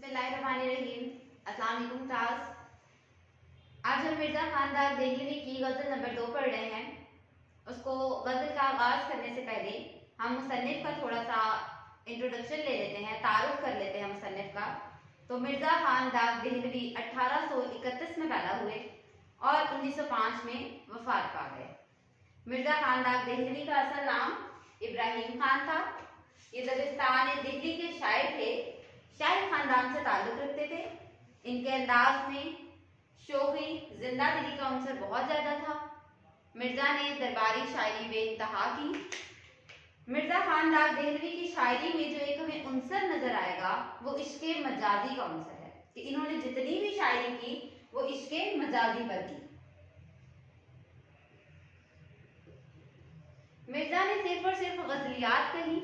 बिस्मिल्लाहिर्रहमानिर्रहीम। अस्सलाम वालेकुम क्लास। आज हम मिर्जा खान दाग देहलवी की गज़ल नंबर 2 पढ़ रहे हैं। उसको गज़ल का आगाज करने से पहले हम मुसन्निफ का थोड़ा सा इंट्रोडक्शन ले लेते हैं, तारुफ कर लेते हैं मुसन्निफ का। तो मिर्जा खान दाग देहलवी 1831 में पैदा हुए और 1905 में वफात पा गए। मिर्जा खान दाग देहलवी का असल नाम इब्राहिम खान था। ये दबिस्तान दिल्ली के शायर थे, शाही खानदान से ताल्लुक रखते थे। इनके अंदाज में शोखी, जिंदा दिली का अंसर बहुत ज्यादा था। मिर्जा ने दरबारी शायरी बेइंतहा की। मिर्जा खान दाग देहलवी की शायरी में जो एक हमें अंसर नजर आएगा वो इश्के मजाजी का अंसर है कि इन्होंने जितनी भी शायरी की वो इश्के मजाजी पर की। मिर्जा ने सिर्फ और सिर्फ गजलियात कही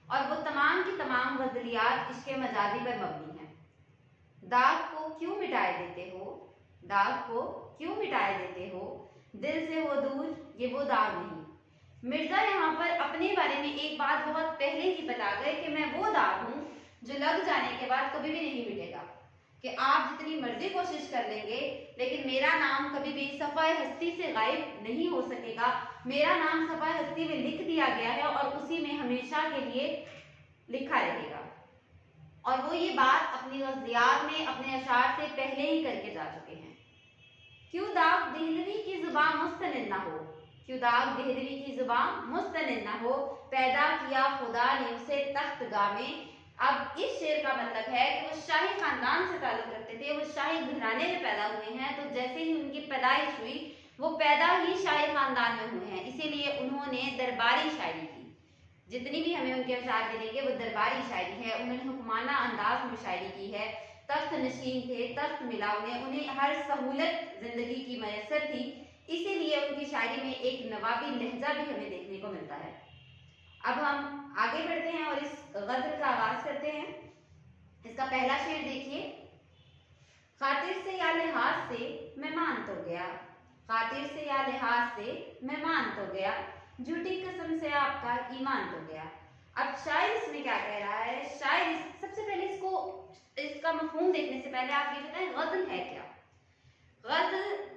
और वो तमाम की तमाम गजलियात इश्के मजाजी पर मबनी है। दाग को क्यों मिटाए देते हो, दाग को क्यों मिटाए देते हो, दिल से हो दूर ये वो दाग नहीं। मिर्जा यहाँ पर अपने बारे में एक बात बहुत पहले ही बता गए कि मैं वो दाग हूँ जो लग जाने के बाद कभी भी नहीं मिटेगा, कि आप जितनी मर्जी कोशिश कर लेंगे लेकिन मेरा नाम कभी भी सफ़ाए हस्ती से गायब नहीं हो सकेगा। मेरा नाम सफ़ाए हस्ती में लिख दिया गया है और उसी में हमेशा के लिए लिखा रहेगा। और वो ये बात अपनी गज़लियात में अपने अशार से पहले ही करके जा चुके हैं। क्यों दाग देहलवी की जुबान मुस्तनिद ना हो, क्यों दाग देहलवी की जुबान मुस्तनिद ना हो, पैदा किया खुदा ने उसे तख्तगाह में। अब इस शेर का मतलब है कि वो शाही खानदान से ताल्लुक रखते थे, वो शाही घराने में पैदा हुए हैं, तो जैसे ही उनकी पैदाइश हुई वो पैदा ही शाही खानदान में हुए हैं, इसीलिए उन्होंने दरबारी शायरी की। जितनी भी हमें उनके अशार मिलेंगे वो दरबारी शायरी है। उन्होंने हुक्माना अंदाज में शायरी की है, तख्त नशीन थे, तख्त मिला उन्हें हर सहूलत जिंदगी की मैसर थी, इसीलिए उनकी शायरी में एक नवाबी लहजा भी हमें देखने को मिलता है। अब हम आगे बढ़ते हैं और इस गजल का आगाज करते हैं। इसका पहला शेर देखिए। खातिर से या लिहाज से मैं मान तो गया, खातिर से या लिहाज से मैं मान तो गया, झूठी कसम से आपका ईमान तो गया। अब शायर इसमें क्या कह रहा है? शायर सबसे पहले इसका मफहूम देखने से पहले आप ये बताएं गजल है क्या। गजल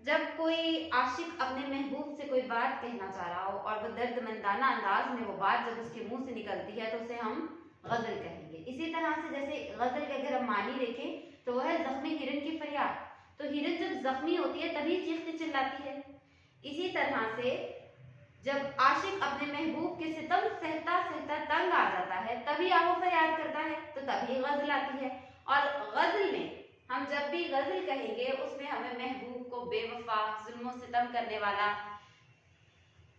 जब कोई आशिक अपने महबूब से कोई बात कहना चाह रहा हो और वो दर्दमंदाना अंदाज में वो बात जब उसके मुंह से निकलती है तो उसे हम गजल कहेंगे। इसी तरह से जैसे गजल के अगर हम मानी देखें तो वह है जख्मी हिरन की फरियाद। तो हिरन जब जख्मी होती है तभी चीखती चिल्लाती है। इसी तरह से जब आशिक अपने महबूब के सितम सहता सहता तंग आ जाता है तभी आहो फरियाद करता है, तो तभी गजल आती है। और गजल में हम जब भी गजल कहेंगे उसमें हमें महबूब को बेवफा, जुल्म सितम करने वाला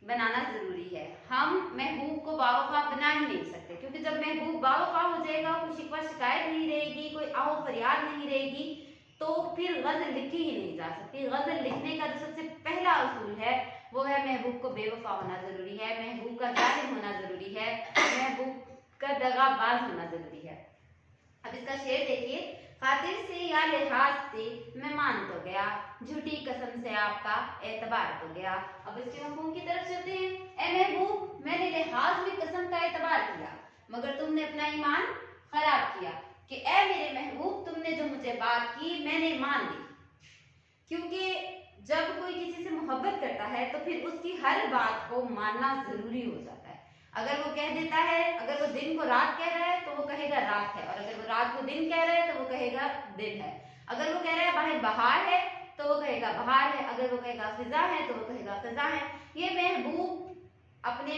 बनाना जरूरी है। हम महबूब को बावफा बना ही नहीं सकते, क्योंकि जब महबूब बावफा हो जाएगा, कोई शिकवा शिकायत नहीं रहेगी, कोई आओ फरियाद नहीं रहेगी, तो फिर गजल लिखी ही नहीं जा सकती। गजल लिखने का जो सबसे पहला असूल है वो है महबूब को बेवफा होना जरूरी है, महबूब का जालिम होना जरूरी है, महबूब का दगाबाज होना जरूरी है। अब इसका शेर देखिए। खातिर से या लिहाज से मैं मान तो गया, झूठी कसम से आपका एतबार तो गया। अब इसके मफहूम की तरफ चलते हैं। ए महबूब, मैंने लिहाज में कसम का एतबार किया मगर तुमने अपना ईमान खराब किया, कि ए मेरे महबूब तुमने जो मुझे बात की मैंने मान ली। क्योंकि जब कोई किसी से मोहब्बत करता है तो फिर उसकी हर बात को मानना जरूरी हो जाता है। अगर वो कह देता है, अगर वो दिन को रात कह रहा है तो वो कहेगा रात है, और अगर वो रात को दिन कह रहा है तो वो कहेगा दिन है। अगर वो कह रहा है बाहर बहार है तो वो कहेगा बहार है, अगर वो कहेगा फिजा है तो वो कहेगा फिजा है। ये महबूब अपने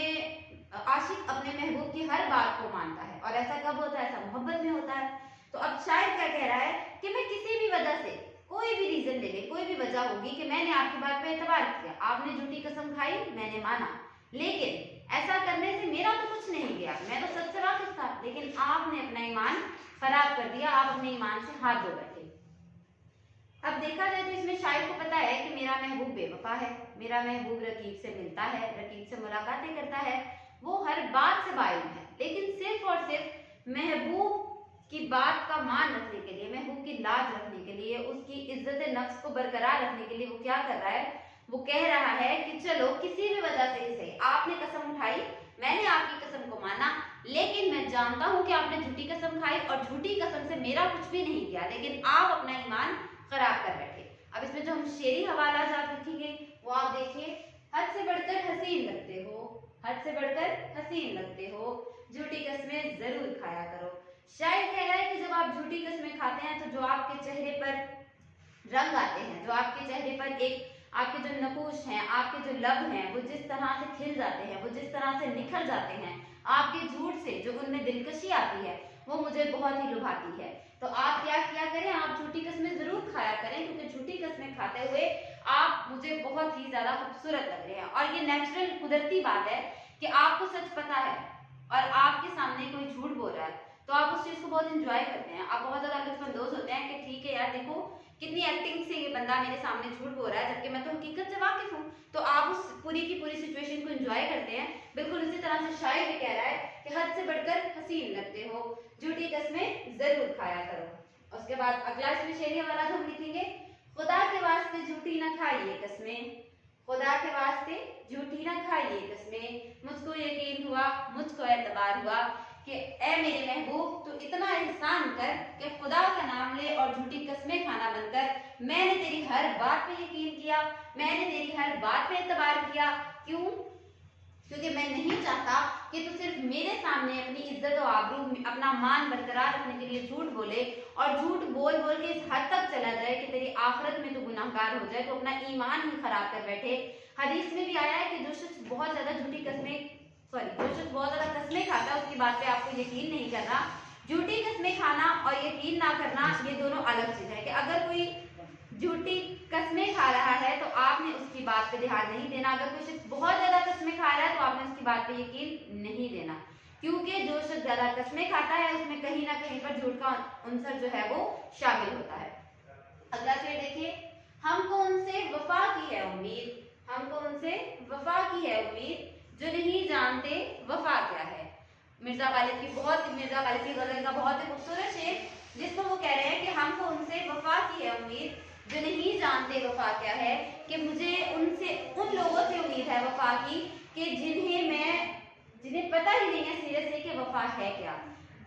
आशिक अपने महबूब की हर बात को मानता है, और ऐसा कब होता है? ऐसा मोहब्बत में होता है। तो अब शायर क्या कह रहा है कि मैं किसी भी वजह से, कोई भी रीजन ले ले, कोई भी वजह होगी कि मैंने आपकी बात पे एतबार किया, आपने झूठी कसम खाई, मैंने माना, लेकिन ऐसा करने से मेरा तो कुछ नहीं गया, मैं तो सच से वाकिफ था, लेकिन आपने अपना ईमान खराब कर दिया, आप अपने ईमान से हाथ धो बैठे। अब देखा जाए तो इसमें शायर को पता है कि मेरा महबूब बेवफा है, मेरा महबूब रकीब से मिलता है, रकीब से मुलाकातें करता है, वो हर बात से बाइल है, लेकिन सिर्फ और सिर्फ महबूब की बात का मान रखने के लिए, महबूब की लाज रखने के लिए, उसकी इज्जत नफ्स को बरकरार रखने के लिए वो क्या कर रहा है? वो कह रहा है कि चलो किसी भी वजह से ही सही, आपने कसम उठाई, मैंने आपकी कसम को माना, लेकिन मैं जानता हूं कि आपने झूठी कसम खाई और झूठी कसम से मेरा कुछ भी नहीं किया, लेकिन आप अपना ईमान खराब कर बैठे। अब इसमें जो हम शेरी हवाला जात लिखेंगे वो आप देखिए, हद से बढ़कर हसीन लगते हो, हद से बढ़कर हसीन लगते हो, झूठी कस्में जरूर खाया करो। शायद कह रहा है कि जब आप झूठी कस्में खाते हैं तो जो आपके चेहरे पर रंग आते हैं, जो आपके चेहरे पर एक आपके जो नकूश हैं, आपके जो लब हैं, वो जिस तरह से खिल जाते हैं, वो जिस तरह से निखर जाते हैं आपके झूठ से, जो उनमें दिलकशी आती है, वो मुझे बहुत ही लुभाती है। तो आप क्या किया करें, आप झूठी कस्में जरूर खाया करें, क्योंकि झूठी कस्में खाते हुए आप मुझे बहुत ही ज्यादा खूबसूरत लग रहे हैं। और ये नेचुरल कुदरती बात है कि आपको सच पता है और आपके सामने कोई झूठ बोल रहा है तो आप उस चीज को बहुत इंजॉय करते हैं, आप बहुत ज्यादा लुत्फानंदोज होते हैं कि ठीक है यार देखो कितनी एक्टिंग से ये बंदा मेरे सामने झूठ बोल रहा है, जबकि मैं तो हकीकत से वाकिफ हूँ। तो आप उस पूरी की पूरी सिचुएशन को एंजॉय करते हैं। बिल्कुल उसी तरह से शायर भी कह रहा है कि हद से बढ़कर हसीन लगते हो, झूठी कस्में जरूर खाया करो। उसके बाद अगला इसमें शेरी वाला हम लिखेंगे, खुदा के वास्ते झूठी ना खाइए कस्में, खुदा के वास्ते झूठी ना खाइए कस्में, मुझको यकीन हुआ, मुझको एतबार हुआ कि ए मेरे महबूब तू इतना एहसान कर कि खुदा का नाम ले और झूठी कस्में खाना बनकर मैंने तेरी हर बात पे यकीन किया, मैंने तेरी हर बात पे एतबार किया। क्यों? क्योंकि मैं नहीं चाहता कि तू सिर्फ मेरे सामने अपनी इज्जत और आबरू, अपना मान बरकरार रखने के लिए झूठ बोले और झूठ बोल बोल के इस हद तक चला जाए कि तेरी आखिरत में तू गुनाहगार हो जाए, तो अपना ईमान ही खराब कर बैठे। हदीस में भी आया है कि जो शख्स बहुत ज्यादा झूठी कस्में जो शख्स बहुत ज्यादा कस्में खाता है उसकी बात पे आपको यकीन नहीं करना। झूठी कस्में खाना और यकीन ना करना ये दोनों अलग चीज है। कि अगर कोई झूठी कस्में खा रहा है तो आपने उसकी बात पे ध्यान नहीं देना, अगर कोई शख्स बहुत ज्यादा कस्में खा रहा है तो आपने उसकी बात पे यकीन नहीं देना, क्योंकि जो शख्स ज्यादा कस्में खाता है उसमें कहीं ना कहीं पर झूठ का अंसर जो है वो शामिल होता है। अगला शेर देखिए, हमको उनसे वफा की है उम्मीद, हमको उनसे वफा की है उम्मीद, जो नहीं जानते वफा क्या है। मिर्जा गालिब की गजल का बहुत ही खूबसूरत शेर, जिसको वो कह रहे हैं कि हमको उनसे वफा की है उम्मीद, जो नहीं जानते वफा क्या है। कि मुझे उनसे, उन लोगों से उम्मीद है वफा की कि जिन्हें पता ही नहीं है सीरियसली कि वफा है क्या।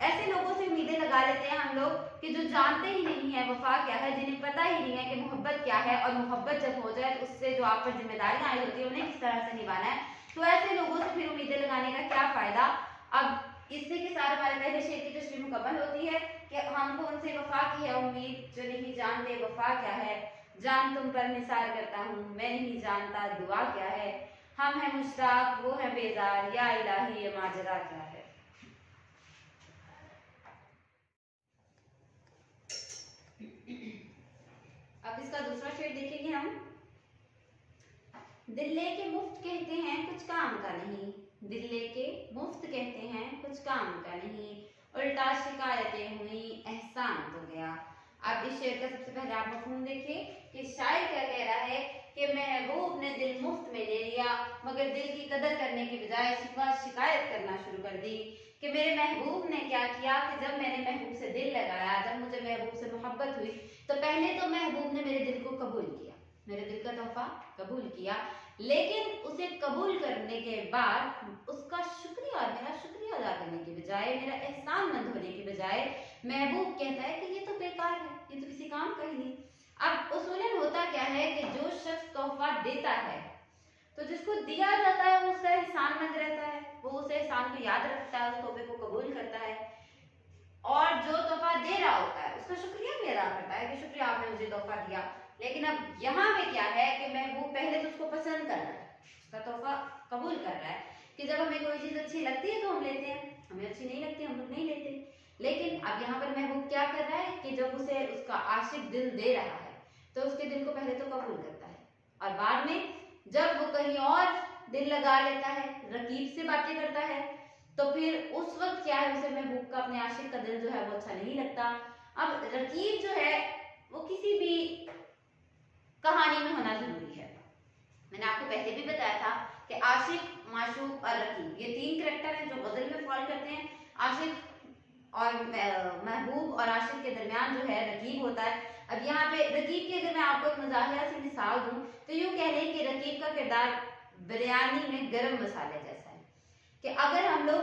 ऐसे लोगों से उम्मीदें लगा लेते हैं हम लोग कि जो जानते ही नहीं है वफा क्या है, जिन्हें पता ही नहीं है कि मोहब्बत क्या है, और मोहब्बत जब हो जाए तो उससे जो आप पर जिम्मेदारियां आई होती है उन्हें किस तरह से निभाना है। तो ऐसे लोगों से फिर उम्मीदें लगाने का क्या फायदा। अब इससे के साथ हमारे पहले शेर की तशरीह मुकम्मल होती है कि हमको उनसे वफा की है उम्मीद, जो नहीं जानते वफा क्या है। जान तुम पर निसार करता हूँ, मैं नहीं जानता दुआ क्या है। हम है मुश्ताक, वो है बेजार, या इलाही ये माजरा क्या है। अब इसका दूसरा शेर देखेंगे हम। दिल लेके मुफ्त कहते हैं कुछ काम का नहीं, दिल लेके मुफ्त कहते हैं कुछ काम का नहीं, उल्टा शिकायतें हुई एहसान तो गया। अब इस शेर का सबसे पहले आप मफहूम देखिए कि शायर क्या कह रहा है कि महबूब ने दिल मुफ्त में ले लिया, मगर दिल की कदर करने के बजाय शिकायत करना शुरू कर दी। कि मेरे महबूब ने क्या किया कि जब मैंने महबूब से दिल लगाया, जब मुझे महबूब से मोहब्बत हुई, तो पहले तो महबूब ने मेरे दिल को कबूल किया, मेरे दिल का तोहफा कबूल किया, लेकिन उसे कबूल करने के बाद उसका शुक्रिया, मेरा शुक्रिया अदा करने के बजाय, मेरा एहसान मंद होने के बजाय महबूब कहता है कि ये तो बेकार है, ये तो किसी काम का ही नहीं। अब उसूलन होता क्या है कि जो शख्स तोहफा देता है तो जिसको दिया जाता है वो उसका एहसानमंद रहता है, वो उस एहसान को याद रखता है, उस तोहफे को कबूल करता है, और जो तोहफा दे रहा होता है उसका शुक्रिया भी अदा करता है कि शुक्रिया आपने मुझे तोहफा दिया। लेकिन अब यहाँ पे क्या है कि महबूब पहले तो उसको पसंद कर रहा है, उसका तोहफा कबूल कर रहा है कि जब हमें कोई चीज अच्छी लगती है तो हम लेते हैं, हमें अच्छी नहीं लगती हम लोग नहीं लेते। लेकिन अब यहाँ पर महबूब क्या कर रहा है कि जब उसे उसका आशिक दिल दे रहा है तो उसके दिल को पहले तो कबूल करता है, और बाद में जब वो कहीं और दिल लगा लेता है, रकीब से बातें करता है, तो फिर उस वक्त क्या है, उसे महबूब का अपने आशिक का दिल जो है वो अच्छा नहीं लगता। अब रकीब जो है वो किसी भी कहानी में होना जरूरी है। मैंने आपको पहले भी बताया था कि आशिक, माशूक और रकीब ये तीन करैक्टर हैं जो गजल में फॉल करते हैं। आशिक और महबूब और आशिक के दरमियान जो है रकीब होता है। अब यहाँ पे रकीब की अगर मैं आपको एक मज़ाहिरा सी मिसाल दूं तो यूं कह लें कि रकीब का किरदार बिरयानी में गरम मसाले जैसा है, कि अगर हम लोग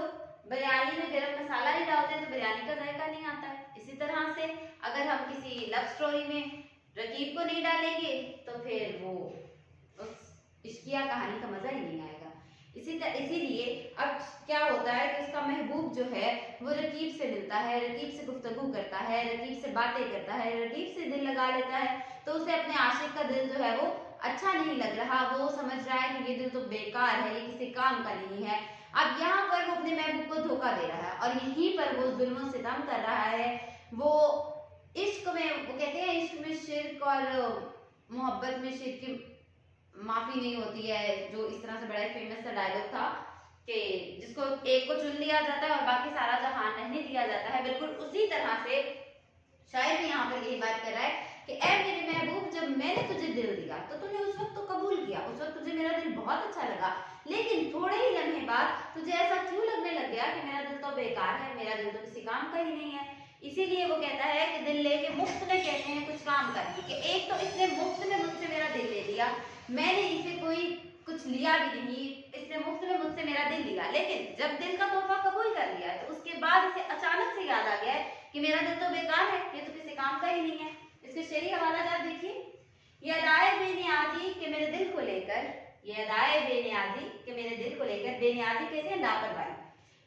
बिरयानी में गरम मसाला नहीं डालते तो बिरयानी का जायका नहीं आता है। इसी तरह से अगर हम किसी लव स्टोरी में रकीब को नहीं डालेंगे तो फिर वो उस इश्किया कहानी का मजा ही नहीं आएगा। इसीलिए अब क्या होता है कि उसका महबूब जो है वो रकीब से मिलता है, रकीब से गुफ्तगू करता है, रकीब से बातें करता है, रकीब से दिल लगा लेता है, तो उसे अपने आशिक का दिल जो है वो अच्छा नहीं लग रहा, वो समझ रहा है कि ये दिल तो बेकार है, ये किसी काम का नहीं है। अब यहाँ पर वो अपने महबूब को धोखा दे रहा है और यहीं पर वो जुल्म सितम कर रहा है। वो इश्क में, वो कहते हैं इश्क में शिर्क और मोहब्बत में शिर्क की माफी नहीं होती है, जो इस तरह से बड़ा फेमस सा डायलॉग था कि जिसको एक को चुन लिया जाता है और बाकी सारा जहान रहने दिया जाता है। बिल्कुल उसी तरह से शायर भी यहाँ पर यही बात कर रहा है कि ऐ मेरे महबूब, जब मैंने तुझे दिल दिया तो तूने उस वक्त तो कबूल किया, उस वक्त तुझे मेरा दिल बहुत अच्छा लगा, लेकिन थोड़े ही लम्हे बाद तुझे ऐसा क्यों लगने लग गया कि मेरा दिल तो बेकार है, मेरा दिल तो किसी काम का ही नहीं है। इसीलिए वो कहता है कि दिल लेके मुफ्त में कहते हैं कुछ काम करने के। एक तो इसने मुफ्त में मुझसे मेरा दिल ले लिया, मैंने इसे कोई कुछ लिया भी नहीं, इसने मुफ्त में मुझसे मेरा दिल लिया, लेकिन जब दिल का तोहफा कबूल कर लिया तो उसके बाद इसे अचानक से याद आ गया कि मेरा दिल तो बेकार है, ये तो किसी काम का ही नहीं है। इसके शेरी हवाला जात देखिए, ये अदाए बेनियाजी के मेरे दिल को लेकर, ये अदाए बेनियाजी के मेरे दिल को लेकर, बेनियाजी कहते हैं लापरवाही,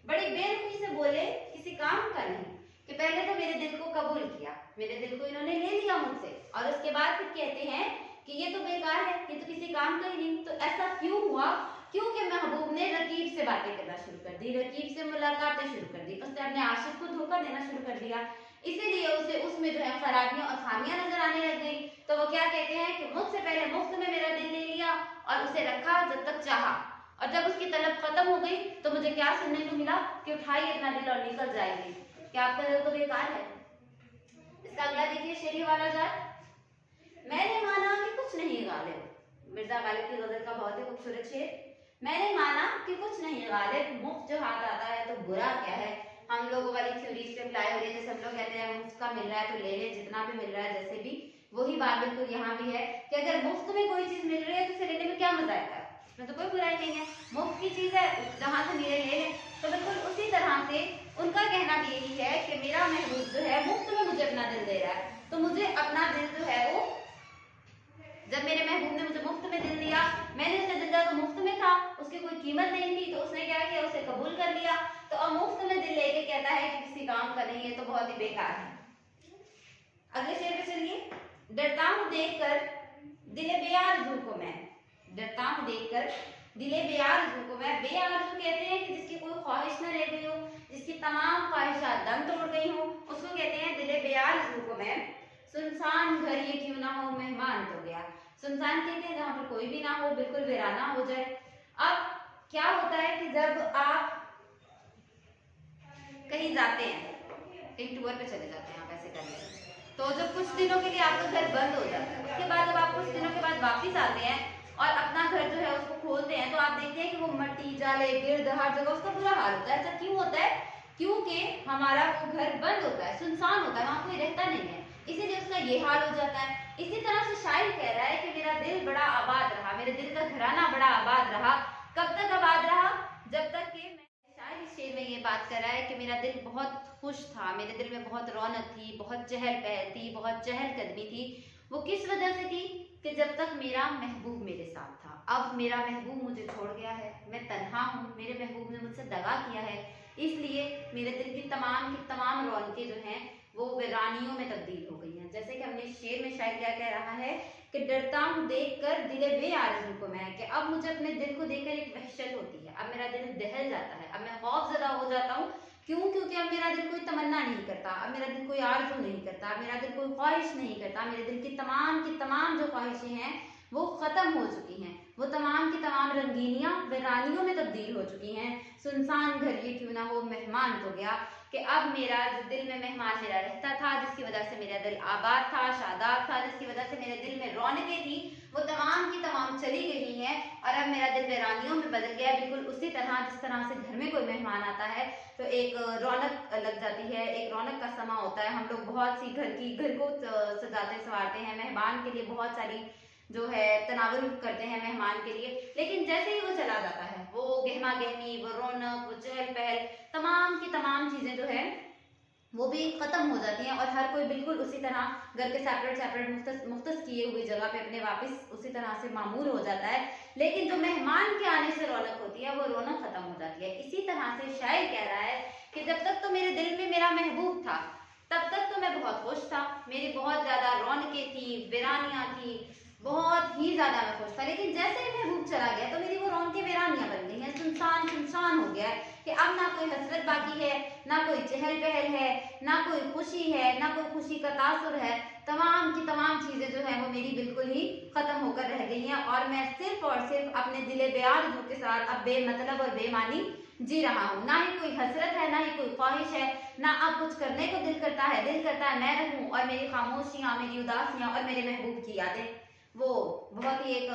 बड़ी बेरुखी से बोले किसी काम का नहीं, कि पहले तो मेरे दिल को कबूल किया, मेरे दिल को इन्होंने ले लिया मुझसे, और उसके बाद फिर कहते हैं कि ये तो बेकार है, ये तो किसी काम का ही नहीं। तो ऐसा क्यों हुआ? क्योंकि महबूब ने रकीब से बातें करना शुरू कर दी, रकीब से मुलाकातें शुरू कर दी, उसने अपने आशिक को धोखा देना शुरू कर दिया, इसीलिए उसे उसमें जो है खराबियां और खामियां नजर आने लग गई। तो वो क्या कहते हैं कि मुझसे पहले मुफ्त में मेरा दिल ले लिया और उसे रखा जब तक चाहा, और जब उसकी तलब खत्म हो गई तो मुझे क्या सुनने को मिला कि उठाई अपना दिल और निकल जाएगी, क्या आपका दिल तो बेकार है। इसका अगला देखिए शेरी वाला जात, मैंने माना कि कुछ नहीं गालिब, मिर्जा गालिब की गजल का बहुत ही खूबसूरत शेर। मैंने माना कि कुछ नहीं गालिब, मुफ्त जो हाथ आता है तो बुरा क्या है। हम लोगों वाली थ्योरी से अप्लाई हो रही है, जैसे हम लोग कहते हैं मुफ्त का मिल रहा है तो ले ले, जितना भी मिल रहा है जैसे भी, वही बात बिल्कुल यहाँ भी है कि अगर मुफ्त में कोई चीज मिल रही है तो उसे लेने में क्या मजा आता है, उसमें तो कोई बुराई नहीं है, मुफ्त की चीज है जहां से मिले ले लें। तो बिल्कुल उसी तरह से उनका कहना भी यही है कि मेरा महबूब जो है मुफ्त में मुझे अपना दिल दे रहा है, तो मुझे अपना दिल जो है वो, जब मेरे महबूब ने मुझे मुफ्त में दिल दिया, मैंने उसे दिल दिया तो मुफ्त में था, उसकी कोई कीमत नहीं थी, तो उसने क्या किया, उसे कबूल कर लिया। तो अब मुफ्त में दिल लेके कहता है कि किसी काम का नहीं है, तो बहुत ही बेकार है। अगले शेर पे चलिए, डरता हूं देखकर दिले बेआरज़ू को मैं, डरता हूं देखकर दिले बेआरज़ू को मैं, बेआरज़ू कहते हैं कि जिसकी कोई ख्वाहिश न रह गई हो, जिसकी तमाम ख्वाहिशात दम तोड़ गई हो, उसको कहते हैं दिले बेआरज़ू को मैं। सुनसान घर ये क्यों ना हो, मेहमान तो गया, सुनसान कहते हैं जहां पर कोई भी ना हो, बिल्कुल वीराना हो जाए। अब क्या होता है कि जब आप कहीं जाते हैं, कहीं टूर पे चले जाते हैं, आप ऐसे करते हैं, तो जब कुछ दिनों के लिए आपका घर बंद हो जाता है, उसके बाद जब आप कुछ दिनों के बाद वापिस आते हैं और अपना घर जो है उसको खोलते हैं, तो आप देखते हैं कि वो मट्टी जाले गिर्द हर जगह, उसका बुरा हाल होता है। ऐसा क्यों होता है? क्योंकि हमारा वो घर बंद होता है, सुनसान होता है, वहां कोई रहता नहीं है, इसीलिए उसका ये हाल हो जाता है। इसी तरह से शायर कह रहा है कि मेरा दिल बड़ा आबाद रहा, मेरे दिल का घराना बड़ा आबाद रहा। कब तक आबाद रहा? जब तक कि शायर इस शेर में ये बात कर रहा है कि मेरा दिल बहुत खुश था, मेरे दिल में बहुत रौनक थी, बहुत चहल पहल थी, बहुत चहलकदमी थी। वो किस वजह से थी? कि जब तक मेरा महबूब मेरे साथ था। अब मेरा महबूब मुझे छोड़ गया है, मैं तन्हा हूँ, मेरे महबूब ने मुझसे दगा किया है, इसलिए मेरे दिल की तमाम रौनकें जो हैं वो वीरानियों में तब्दील हो गई हैं। जैसे कि हमने शेर में शायद क्या कह रहा है कि डरता हूँ देखकर दिले बेआरज़ू को मैं, कि अब मुझे अपने दिल को देखकर एक वहशत होती है, अब मेरा दिल दहल जाता है, अब मैं खौफजदा हो जाता हूँ। क्यों? क्योंकि अब मेरा दिल कोई तमन्ना नहीं करता, अब मेरा दिल कोई आरज़ू नहीं करता, अब मेरा दिल कोई ख्वाहिश नहीं करता, मेरे दिल की तमाम जो ख्वाहिशें हैं वो खत्म हो चुकी हैं, वो तमाम की तमाम रंगीनियां वीरानियों में तब्दील हो चुकी हैं। सुनसान घर ये क्यों ना हो, मेहमान तो गया, कि अब मेरा जो दिल में मेहमान मेरा रहता था, जिसकी वजह से मेरा दिल आबाद था, शादाब था, जिसकी वजह से मेरे दिल में रौनकें थी, वो तमाम की तमाम चली गई हैं और अब मेरा दिल वीरानियों में बदल गया। बिल्कुल उसी तरह जिस तरह से घर में कोई मेहमान आता है तो एक रौनक लग जाती है, एक रौनक का समा होता है, हम लोग बहुत सी घर को सजाते संवारते हैं, मेहमान के लिए बहुत सारी जो है तनावुल करते हैं मेहमान के लिए, लेकिन जैसे ही वो चला जाता है वो गहमा गहमी, वो रौनक, वो चहल पहल, तमाम की तमाम चीजें जो है वो भी खत्म हो जाती हैं और हर कोई बिल्कुल उसी तरह घर के सेपरेट सेपरेट मुख्तस किए हुई जगह पे अपने वापस उसी तरह से मामूर हो जाता है। लेकिन जो मेहमान के आने से रौनक होती है वो रौनक खत्म हो जाती है। इसी तरह से शायर कह रहा है कि जब तक तो मेरे दिल में मेरा महबूब था तब तक तो मैं बहुत खुश था, मेरी बहुत ज्यादा रौनकें थी, वीरानियां थी, बहुत ही ज्यादा मैं खुश था। लेकिन जैसे ही महबूब चला गया तो मेरी वो रौनकें वीरानियां बन गई हैं, सुनसान सुनसान हो गया है कि अब ना कोई हसरत बाकी है, ना कोई चहल पहल है, ना कोई खुशी है, ना कोई खुशी का तासुर है। तमाम की तमाम चीजें जो है वो मेरी बिल्कुल ही खत्म होकर रह गई हैं और मैं सिर्फ और सिर्फ अपने दिले बेआरज़ू के साथ अब बेमतलब और बेमानी जी रहा हूँ। ना ही कोई हसरत है, ना ही कोई ख्वाहिश है, ना अब कुछ करने को दिल करता है। दिल करता है मैं रहूं और मेरी खामोशियां, मेरी उदासियां और मेरे महबूब की यादें। वो बहुत ही एक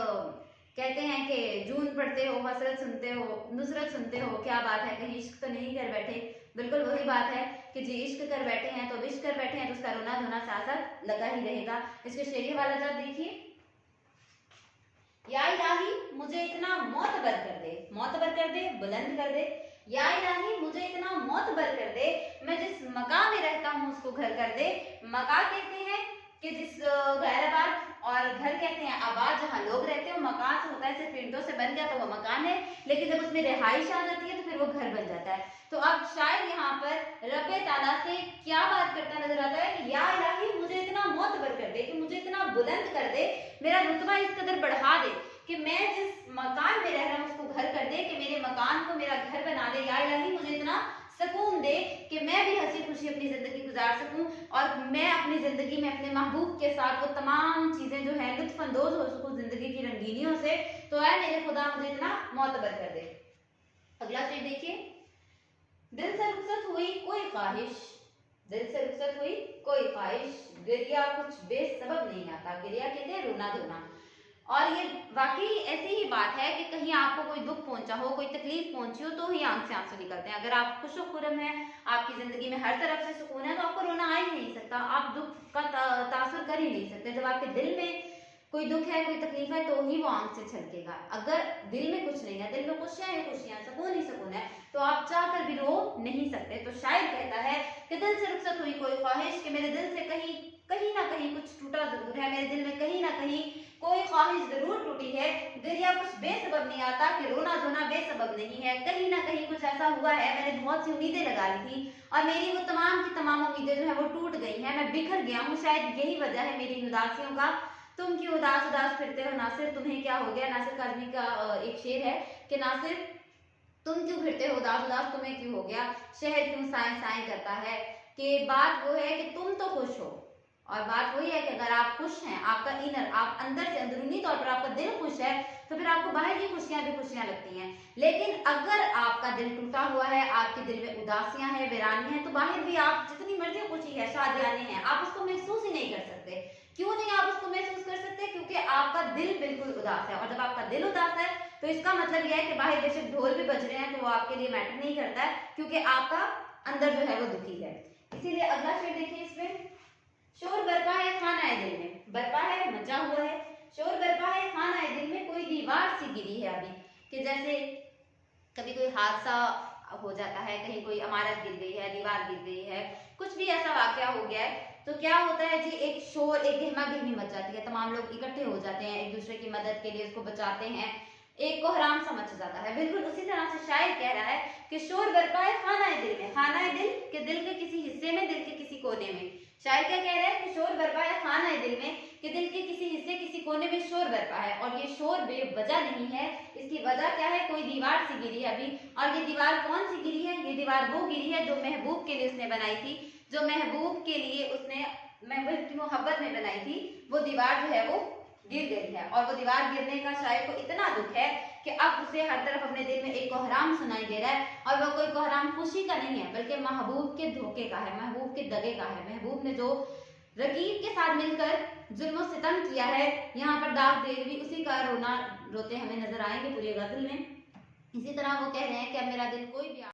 कहते हैं कि जून पढ़ते हो, हसरत सुनते हो, नुसरत सुनते हो, क्या बात है, कहीं इश्क तो नहीं कर बैठे। बिल्कुल वही बात है कि जी इश्क कर बैठे हैं तो इश्क कर बैठे हैं तो उसका रोना धोना साथ साथ लगा ही रहेगा। इसके शेरी वाला जब देखिए, या इलाही मुझे इतना मोतबर कर दे, मोतबर कर दे, बुलंद कर दे। या इलाही मुझे इतना मोतबर कर दे, मैं जिस मकान में रहता हूँ उसको घर कर दे। मकान कहते हैं कि जिस गैराबाद, और घर कहते हैं आबाद, जहाँ लोग रहते हैं। मकान से होता है सिर्फ ईंटों से बन गया तो वो मकान है, लेकिन जब उसमें रिहाइश आ जाती है तो फिर वो घर बन जाता है। तो अब शायद यहाँ पर रब्बे ताला से क्या बात करता नजर आता है कि या इलाही मुझे इतना मोतबर कर दे, कि मुझे इतना बुलंद कर दे, मेरा रुतबा इस कदर बढ़ा दे कि मैं जिस मकान में रह रहा हूँ उसको घर कर दे, कि मेरे मकान को मेरा घर बना दे। या इलाही मुझे इतना सुकून दे कि मैं भी हंसी खुशी अपनी जिंदगी गुजार सकूं और मैं अपनी जिंदगी में अपने महबूब के साथ वो तमाम चीजें जो है लुत्फानंदोज हो सकूं जिंदगी की रंगीनियों से। तो ऐ मेरे खुदा मुझे इतना मोतबर कर दे। अगला शेर देखिए, दिल से रुखसत हुई कोई ख्वाहिश, दिल से रुखसत हुई कोई ख्वाहिश, गिरिया कुछ बेसबब नहीं आता। गिरिया कहते हैं रोना धोना। और ये वाकई ऐसी ही बात है कि कहीं आपको कोई दुख पहुंचा हो, कोई तकलीफ पहुंची हो तो ही आंख से आंसू निकलते हैं। अगर आप खुश खुरम हैं, आपकी जिंदगी में हर तरफ से सुकून है, तो आपको रोना आ ही नहीं सकता, आप दुख का तासुर कर ही नहीं सकते। जब आपके दिल में कोई दुख है, कोई तकलीफ है, तो ही वो आंख से छलकेगा। अगर दिल में कुछ नहीं है, दिल में खुशियां ही खुशियां, सुकून ही सुकून है, तो आप चाहकर भी रो नहीं सकते। तो शायद कहता है कि दिल से रुखसत हुई कोई ख्वाहिश, कि मेरे दिल से कहीं कहीं ना कहीं कुछ टूटा जरूर है, मेरे दिल में कहीं ना कहीं कोई ख्वाहिश जरूर टूटी है। गिरिया कुछ बेसबब नहीं आता, कि रोना धोना बेसबब नहीं है, कहीं ना कहीं कुछ ऐसा हुआ है, मैंने बहुत सी उम्मीदें लगा ली थी और मेरी वो तमाम की तमाम उम्मीदें जो है वो टूट गई हैं, मैं बिखर गया हूँ। शायद यही वजह है मेरी उदासियों का। तुम क्यों उदास उदास फिरते हो नासिर, तुम्हें क्या हो गया। नासिर काज़मी का एक शेर है कि नासिर तुम क्यों फिरते हो उदास उदास, तुम्हें क्यों हो गया, शहर क्यों साए साए करता है। कि बात वो है कि तुम तो खुश हो, और बात वही है कि अगर आप खुश हैं, आपका इनर, आप अंदर से अंदरूनी तौर पर आपका दिल खुश है, तो फिर आपको बाहर की खुशियां भी खुशियां लगती हैं। लेकिन अगर आपका दिल टूटा हुआ है, आपके दिल में उदासियां हैं, वीरानी हैं, तो बाहर भी आप जितनी मर्जी खुशी है, शादियाने हैं, आप उसको महसूस ही नहीं कर सकते। क्यों नहीं आप उसको महसूस कर सकते? क्योंकि आपका दिल बिल्कुल उदास है, और जब आपका दिल उदास है तो इसका मतलब यह है कि बाहर बेशक ढोल भी बज रहे हैं तो वो आपके लिए मैटर नहीं करता है, क्योंकि आपका अंदर जो है वो दुखी है। इसीलिए अगला शेर देखिए, इसमें शोर बरपा है खानाए दिल में, बरपा है मचा हुआ है, शोर बरपा है खानाए दिल में, कोई दीवार सी गिरी है अभी। कि जैसे कभी कोई हादसा हो जाता है, कहीं कोई इमारत गिर गई है, दीवार गिर गई है, कुछ भी ऐसा वाकया हो गया है, तो क्या होता है जी, एक शोर, एक गहमा गहमी मच जाती है, तमाम लोग इकट्ठे हो जाते हैं, एक दूसरे की मदद के लिए उसको बचाते हैं, एक कोहराम सा मच जाता है। बिल्कुल उसी तरह से शायर कह रहा है कि शोर बरपा है खानाए दिल में, खानाए दिल के दिल के किसी हिस्से में, दिल के किसी कोने में। शायर क्या कह रहा है कि शोर बरपा है खानाए दिल में, कि दिल के किसी हिस्से, किसी कोने में शोर बरपा है, और ये शोर बेवजह नहीं है, इसकी वजह क्या है, कोई दीवार सी गिरी है अभी। और ये दीवार कौन सी गिरी है? ये दीवार वो गिरी है जो महबूब के लिए उसने बनाई थी, जो महबूब के लिए उसने महबूब की मोहब्बत में बनाई थी, वो दीवार जो है वो गिर गई है। और वो दीवार गिरने का शायर को इतना दुख है कि अब उसे हर तरफ अपने दिल में एक कोहराम सुनाई दे रहा है, और वो कोई कोहराम खुशी का नहीं है, बल्कि महबूब के धोखे का है, महबूब के दगे का है। महबूब ने जो रकीब के साथ मिलकर जुल्म सितम किया है, यहाँ पर दाग देर भी उसी का रोना रोते हमें नजर आएंगे पूरी गजल में। इसी तरह वो कह रहे हैं कि अब मेरा दिल कोई भी